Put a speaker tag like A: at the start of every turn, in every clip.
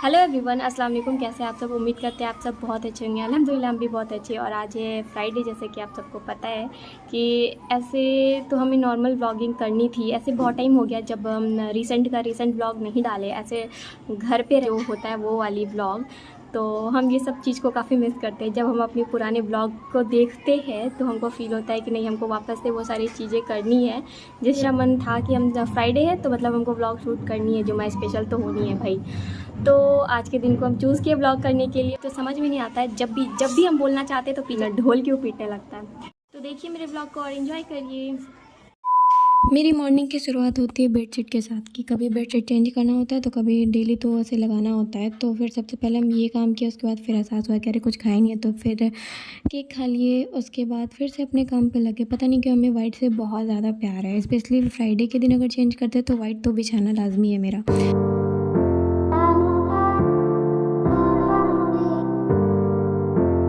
A: Hello everyone, अस्सलाम वालेकुम। कैसे आप सब? उम्मीद करते हैं आप सब बहुत अच्छे होंगे। अल्हम्दुलिल्लाह हम भी बहुत अच्छे। और आज है फ्राइडे, जैसे कि आप सबको पता है कि ऐसे तो हमें नॉर्मल व्लॉगिंग करनी थी। ऐसे बहुत टाइम हो गया जब हम रिसेंट व्लॉग नहीं डाले, ऐसे घर पे जो होता है वो वाली व्लॉग। तो हम ये सब चीज़ को काफ़ी मिस करते हैं। जब हम अपने पुराने ब्लॉग को देखते हैं तो हमको फ़ील होता है कि नहीं, हमको वापस से वो सारी चीज़ें करनी है। जिसका मन था कि हम फ्राइडे है तो मतलब हमको व्लॉग शूट करनी है, जो मैं स्पेशल तो होनी है भाई। तो आज के दिन को हम चूज़ किए ब्लॉग करने के लिए। तो समझ में नहीं आता है, जब भी हम बोलना चाहते हैं तो पीछे ढोल क्यों पीटने लगता है। तो देखिए मेरे ब्लॉग को और एंजॉय करिए। मेरी मॉर्निंग की शुरुआत होती है बेडशीट के साथ कि कभी बेडशीट चेंज करना होता है तो कभी डेली तो ऐसे लगाना होता है। तो फिर सबसे पहले हम ये काम किया, उसके बाद फिर एहसास हुआ कि अरे कुछ खाया नहीं है, तो फिर केक खा लिए। उसके बाद फिर से अपने काम पे लगे। पता नहीं क्यों हमें वाइट से बहुत ज़्यादा प्यार है, स्पेशली फ्राइडे के दिन अगर चेंज करते हैं तो वाइट तो बिछाना लाजमी है मेरा।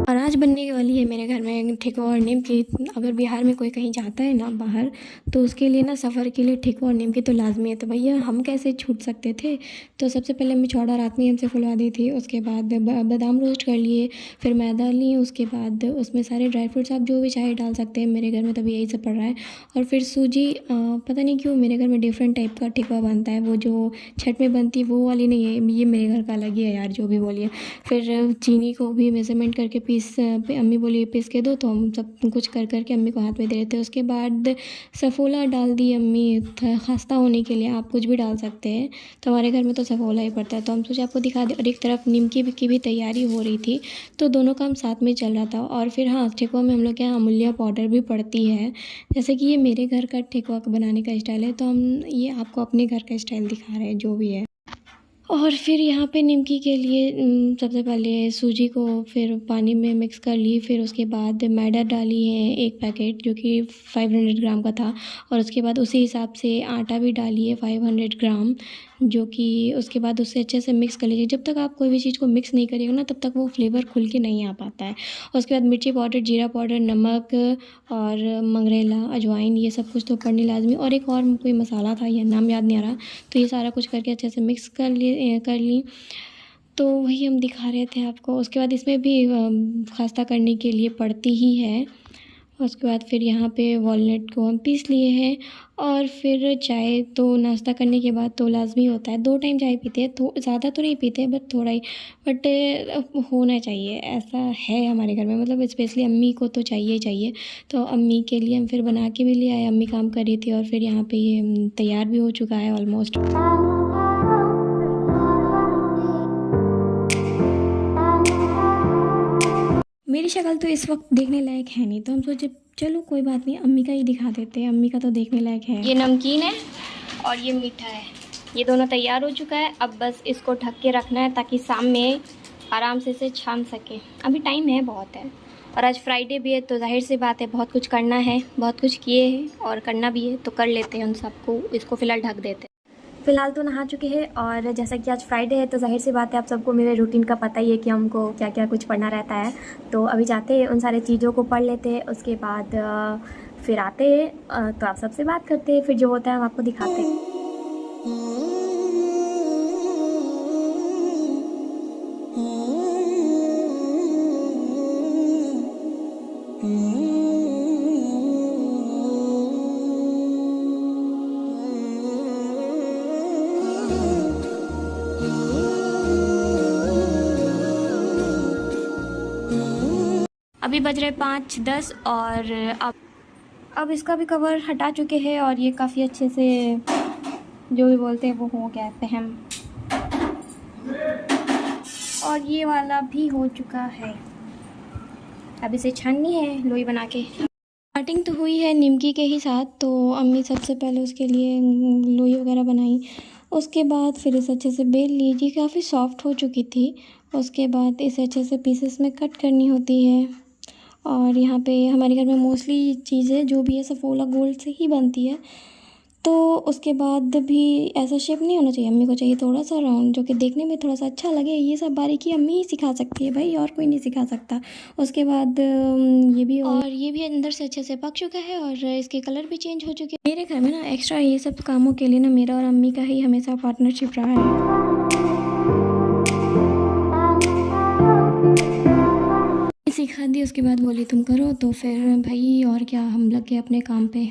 A: और आज बनने वाली है मेरे घर में ठेकुआ और निमकी। अगर बिहार में कोई कहीं जाता है ना बाहर, तो उसके लिए ना सफ़र के लिए ठेकुआ और निमकी तो लाजमी है। तो भैया हम कैसे छूट सकते थे। तो सबसे पहले हमने चौड़ा रात में हमसे फुलवा दी थी। उसके बाद बादाम रोस्ट कर लिए, फिर मैदा लिए। उसके बाद उसमें सारे ड्राई फ्रूट्स आप जो भी चाहे डाल सकते हैं। मेरे घर में तभी यही सब पड़ रहा है। और फिर सूजी, पता नहीं क्यों मेरे घर में डिफरेंट टाइप का ठेकुआ बनता है। वो जो छठ में बनती है वो वाली नहीं है, ये मेरे घर का अलग ही है यार, जो भी बोलिए। फिर चीनी को भी मेज़रमेंट करके पे अम्मी बोली पीस के दो, तो हम सब कुछ कर के अम्मी को हाथ में दे रहे थे। उसके बाद सफ़ोला डाल दी अम्मी खस्ता होने के लिए। आप कुछ भी डाल सकते हैं, तो हमारे घर में तो सफ़ोला ही पड़ता है। तो हम सोचे आपको दिखा दें। और एक तरफ निमकी की भी तैयारी हो रही थी, तो दोनों काम साथ में चल रहा था। और फिर हाँ, ठेकुआ में हम लोग के यहाँ अमूल्य पाउडर भी पड़ती है। जैसे कि ये मेरे घर का ठेकुआ बनाने का स्टाइल है, तो हम ये आपको अपने घर का स्टाइल दिखा रहे हैं जो भी है। और फिर यहाँ पे निमकी के लिए सबसे पहले सूजी को फिर पानी में मिक्स कर ली। फिर उसके बाद मैदा डाली है 1 पैकेट, जो कि 500 ग्राम का था। और उसके बाद उसी हिसाब से आटा भी डाली है 500 ग्राम, जो कि उसके बाद उससे अच्छे से मिक्स कर लीजिए। जब तक आप कोई भी चीज़ को मिक्स नहीं करिएगा ना, तब तक वो फ्लेवर खुल के नहीं आ पाता है। उसके बाद मिर्ची पाउडर, जीरा पाउडर, नमक और मंगरेला, अजवाइन, ये सब कुछ तो पड़नी लाजमी। और एक और कोई मसाला था, ये नाम याद नहीं आ रहा। तो ये सारा कुछ करके अच्छे से मिक्स कर ली। तो वही हम दिखा रहे थे आपको। उसके बाद इसमें भी खस्ता करने के लिए पड़ती ही है। उसके बाद फिर यहाँ पे वॉलनट को हम पीस लिए हैं। और फिर चाय तो नाश्ता करने के बाद तो लाजमी होता है। 2 टाइम चाय पीते हैं, तो ज़्यादा तो नहीं पीते बट थोड़ा ही। बट होना चाहिए, ऐसा है हमारे घर में। मतलब स्पेशली अम्मी को तो चाहिए ही चाहिए। तो अम्मी के लिए हम फिर बना के भी ले आए। अम्मी काम कर रही थी और फिर यहाँ पे ये तैयार भी हो चुका है ऑलमोस्ट। मेरी शक्ल तो इस वक्त देखने लायक है नहीं, तो हम सोचे चलो कोई बात नहीं, अम्मी का ही दिखा देते हैं। अम्मी का तो देखने लायक है। ये नमकीन है और ये मीठा है। ये दोनों तैयार हो चुका है। अब बस इसको ढक के रखना है ताकि शाम में आराम से इसे छान सके। अभी टाइम है, बहुत है। और आज फ्राइडे भी है, तो जाहिर सी बात है बहुत कुछ करना है। बहुत कुछ किए हैं और करना भी है, तो कर लेते हैं उन सबको। इसको फ़िलहाल ढक देते हैं। फ़िलहाल तो नहा चुके हैं। और जैसा कि आज फ्राइडे है, तो ज़ाहिर सी बात है आप सबको मेरे रूटीन का पता ही है कि हमको क्या क्या कुछ पढ़ना रहता है। तो अभी जाते हैं, उन सारे चीज़ों को पढ़ लेते हैं। उसके बाद फिर आते हैं, तो आप सबसे बात करते हैं। फिर जो होता है हम आपको दिखाते हैं। अभी बज रहे 5:10 और अब इसका भी कवर हटा चुके हैं। और ये काफ़ी अच्छे से जो भी बोलते हैं वो हो गया है पहन। और ये वाला भी हो चुका है। अब इसे छाननी है लोई बना के। स्टार्टिंग तो हुई है निमकी के ही साथ। तो अम्मी सबसे पहले उसके लिए लोई वगैरह बनाई। उसके बाद फिर इसे अच्छे से बेल लीजिए। काफ़ी सॉफ्ट हो चुकी थी। उसके बाद इसे अच्छे से पीसेस में कट करनी होती है। और यहाँ पे हमारे घर में मोस्टली चीज़ें जो भी है सफ़ोला गोल्ड से ही बनती है। तो उसके बाद भी ऐसा शेप नहीं होना चाहिए। अम्मी को चाहिए थोड़ा सा राउंड, जो कि देखने में थोड़ा सा अच्छा लगे। ये सब बारीकी अम्मी ही सिखा सकती है भाई, और कोई नहीं सिखा सकता। उसके बाद ये भी अंदर से अच्छे से पक चुका है और इसके कलर भी चेंज हो चुके हैं। मेरे घर में ना एक्स्ट्रा ये सब कामों के लिए ना मेरा और अम्मी का ही हमेशा पार्टनरशिप रहा है। सिखा दी, उसके बाद बोली तुम करो, तो फिर भाई और क्या, हम लग गए अपने काम पे।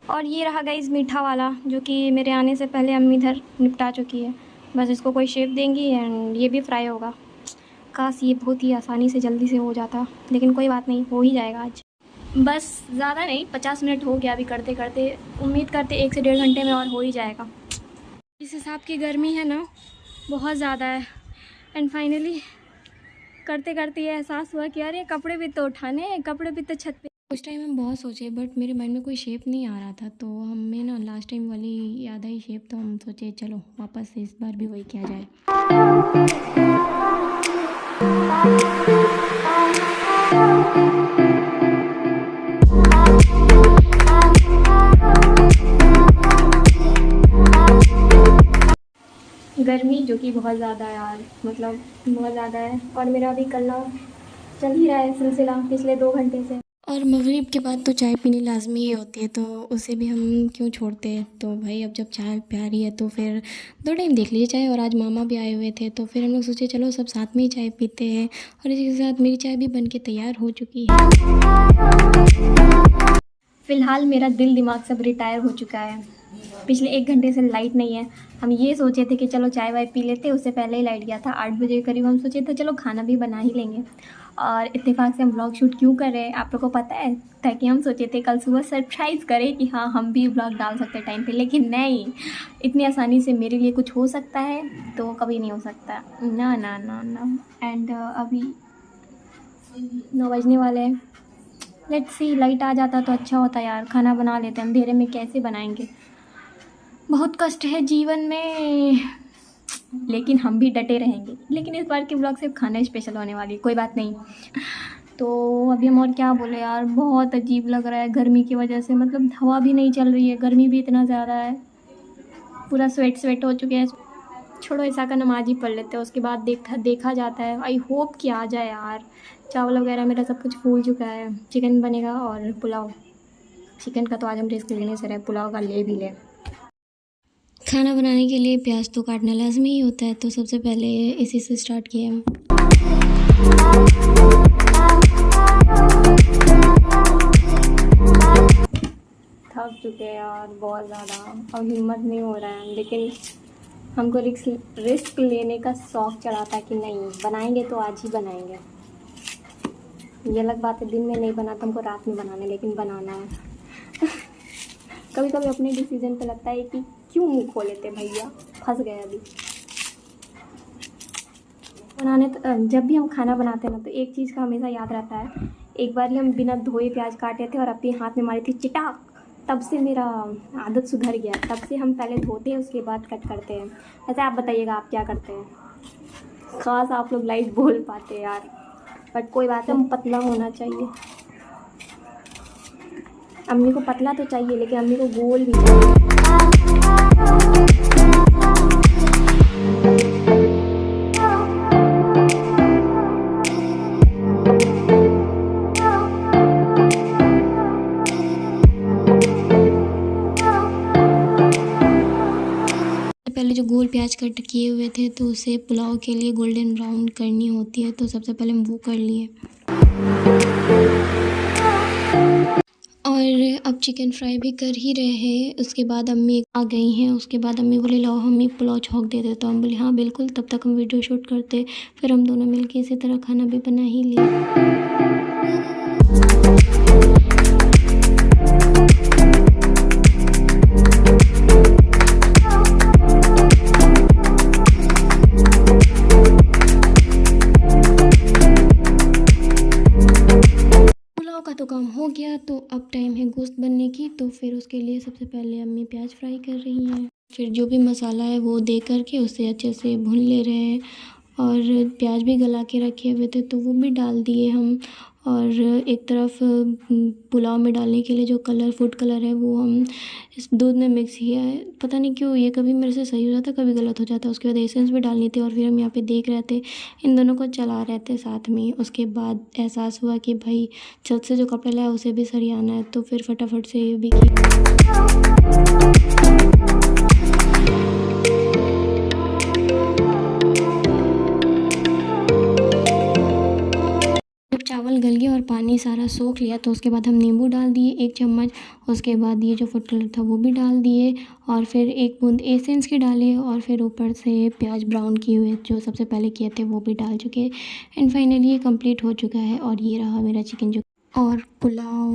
A: और ये रहा गाइस मीठा वाला, जो कि मेरे आने से पहले अम्मी इधर निपटा चुकी है। बस इसको कोई शेप देंगी एंड ये भी फ्राई होगा। काश ये बहुत ही आसानी से जल्दी से हो जाता, लेकिन कोई बात नहीं, हो ही जाएगा आज। बस ज़्यादा नहीं, 50 मिनट हो गया अभी करते करते। उम्मीद करते 1 से 1.5 घंटे में और हो ही जाएगा। इस हिसाब की गर्मी है ना, बहुत ज़्यादा है। एंड फाइनली करते करते ये एहसास हुआ कि यार ये कपड़े भी तो उठाने हैं, कपड़े भी तो छत पे। उस टाइम हम बहुत सोचे, बट मेरे माइंड में कोई शेप नहीं आ रहा था, तो हमें ना लास्ट टाइम वाली याद आई शेप, तो हम सोचे चलो वापस से इस बार भी वही किया जाए। गर्मी जो कि बहुत ज़्यादा है यार, मतलब बहुत ज़्यादा है। और मेरा अभी करना चल ही रहा है सिलसिला पिछले 2 घंटे से। और मगरिब के बाद तो चाय पीनी लाजमी ही होती है, तो उसे भी हम क्यों छोड़ते हैं। तो भाई अब जब चाय प्यारी रही है तो फिर 2 टाइम देख लीजिए चाय। और आज मामा भी आए हुए थे, तो फिर हम लोग सोचे चलो सब साथ में ही चाय पीते हैं। और इसी के साथ मेरी चाय भी बन के तैयार हो चुकी है। फ़िलहाल मेरा दिल दिमाग सब रिटायर हो चुका है। पिछले 1 घंटे से लाइट नहीं है। हम ये सोचे थे कि चलो चाय वाय पी लेते, उससे पहले ही लाइट गया था 8 बजे के करीब। हम सोचे थे चलो खाना भी बना ही लेंगे। और इत्तेफाक से हम व्लॉग शूट क्यों कर रहे हैं आप लोग को पता है? ताकि हम सोचे थे कल सुबह सरप्राइज़ करें कि हाँ हम भी व्लॉग डाल सकते हैं टाइम पे, लेकिन नहीं, इतनी आसानी से मेरे लिए कुछ हो सकता है तो कभी नहीं हो सकता। ना ना ना ना। एंड अभी 9 बजने वाले हैं। लेट्स सी, लाइट आ जाता तो अच्छा होता यार, खाना बना लेते। अंधेरे में कैसे बनाएंगे, बहुत कष्ट है जीवन में, लेकिन हम भी डटे रहेंगे। लेकिन इस बार के ब्लॉग सिर्फ खाना स्पेशल होने वाली है, कोई बात नहीं। तो अभी हम और क्या बोले यार, बहुत अजीब लग रहा है गर्मी की वजह से। मतलब हवा भी नहीं चल रही है, गर्मी भी इतना ज़्यादा है, पूरा स्वेट हो चुके हैं। छोड़ो, ऐसा का नमाज ही पढ़ लेते हैं, उसके बाद देखा जाता है। आई होप कि आ जाए यार। चावल वगैरह मेरा सब कुछ फूल चुका है। चिकन बनेगा और पुलाव। चिकन का तो आज हम रिस्क लेने से रहे, पुलाव का ले भी ले। खाना बनाने के लिए प्याज तो काटना लाजमी ही होता है, तो सबसे पहले इसी से स्टार्ट किया हम। थक चुके हैं यार बहुत ज़्यादा, अब हिम्मत नहीं हो रहा है। लेकिन हमको रिस्क लेने का शौक़ चढ़ा था कि नहीं बनाएंगे तो आज ही बनाएंगे। ये अलग बात है दिन में नहीं बना तो हमको रात में बनाना है, लेकिन बनाना है। कभी कभी अपने डिसीजन पे लगता है कि क्यों मुँह खोलेते भैया, फंस गए अभी। बनाने तो जब भी हम खाना बनाते हैं ना, तो एक चीज़ का हमेशा याद रहता है। एक बार ही हम बिना धोए प्याज काटे थे और अपने हाथ में मारी थी चिटाक, तब से मेरा आदत सुधर गया। तब से हम पहले धोते हैं उसके बाद कट करते हैं। ऐसे आप बताइएगा आप क्या करते हैं? खास आप लोग लाइट बोल पाते यार, बट कोई बात है, हम पतला होना चाहिए। अम्मी को पतला तो चाहिए, लेकिन अम्मी को गोल भी चाहिए। पहले जो गोल प्याज कट किए हुए थे, तो उसे पुलाव के लिए गोल्डन ब्राउन करनी होती है, तो सबसे पहले हम वो कर लिए। और अब चिकन फ्राई भी कर ही रहे हैं। उसके बाद अम्मी आ गई हैं। उसके बाद अम्मी बोले लाओ हम ही पुलाव छौंक दे दे, तो हम बोले हाँ बिल्कुल। तब तक हम वीडियो शूट करते, फिर हम दोनों मिलके इसी तरह खाना भी बना ही लिए। का तो काम हो गया, तो अब टाइम है गोश्त बनने की। तो फिर उसके लिए सबसे पहले अम्मी प्याज फ्राई कर रही हैं, फिर जो भी मसाला है वो दे करके उसे अच्छे से भून ले रहे हैं। और प्याज भी गला के रखे हुए थे, तो वो भी डाल दिए हम। और एक तरफ पुलाव में डालने के लिए जो कलर फूड कलर है वो हम इस दूध में मिक्स किया है। पता नहीं क्यों ये कभी मेरे से सही हो जाता कभी गलत हो जाता। उसके बाद एसेंस भी डालनी थी और फिर हम यहाँ पे देख रहे थे, इन दोनों को चला रहे थे साथ में। उसके बाद एहसास हुआ कि भाई छत से जो कपड़े लाया उसे भी सरियाना है, तो फिर फटाफट से ये भी किया। जब चावल गल गया और पानी सारा सोख लिया तो उसके बाद हम नींबू डाल दिए 1 चम्मच। उसके बाद ये जो फूड कलर था वो भी डाल दिए और फिर 1 बूंद एसेंस की डाली और फिर ऊपर से प्याज ब्राउन किए हुए जो सबसे पहले किए थे वो भी डाल चुके। एंड फाइनली ये कंप्लीट हो चुका है और ये रहा मेरा चिकन जो और पुलाव।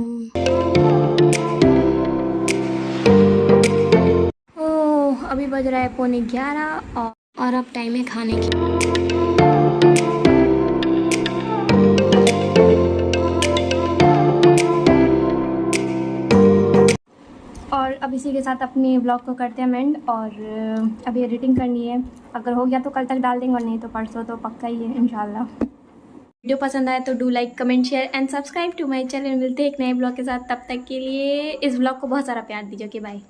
A: ओह, अभी बज रहा है 11:15 और अब टाइम है खाने की। और अब इसी के साथ अपनी ब्लॉग को करते हैं एंड। और अभी एडिटिंग करनी है, अगर हो गया तो कल तक डाल देंगे और नहीं तो परसों तो पक्का ही है इंशाल्लाह। वीडियो पसंद आए तो do like comment share and subscribe to my channel. मिलते हैं एक नए ब्लॉग के साथ, तब तक के लिए इस ब्लॉग को बहुत सारा प्यार दीजिए। Okay bye.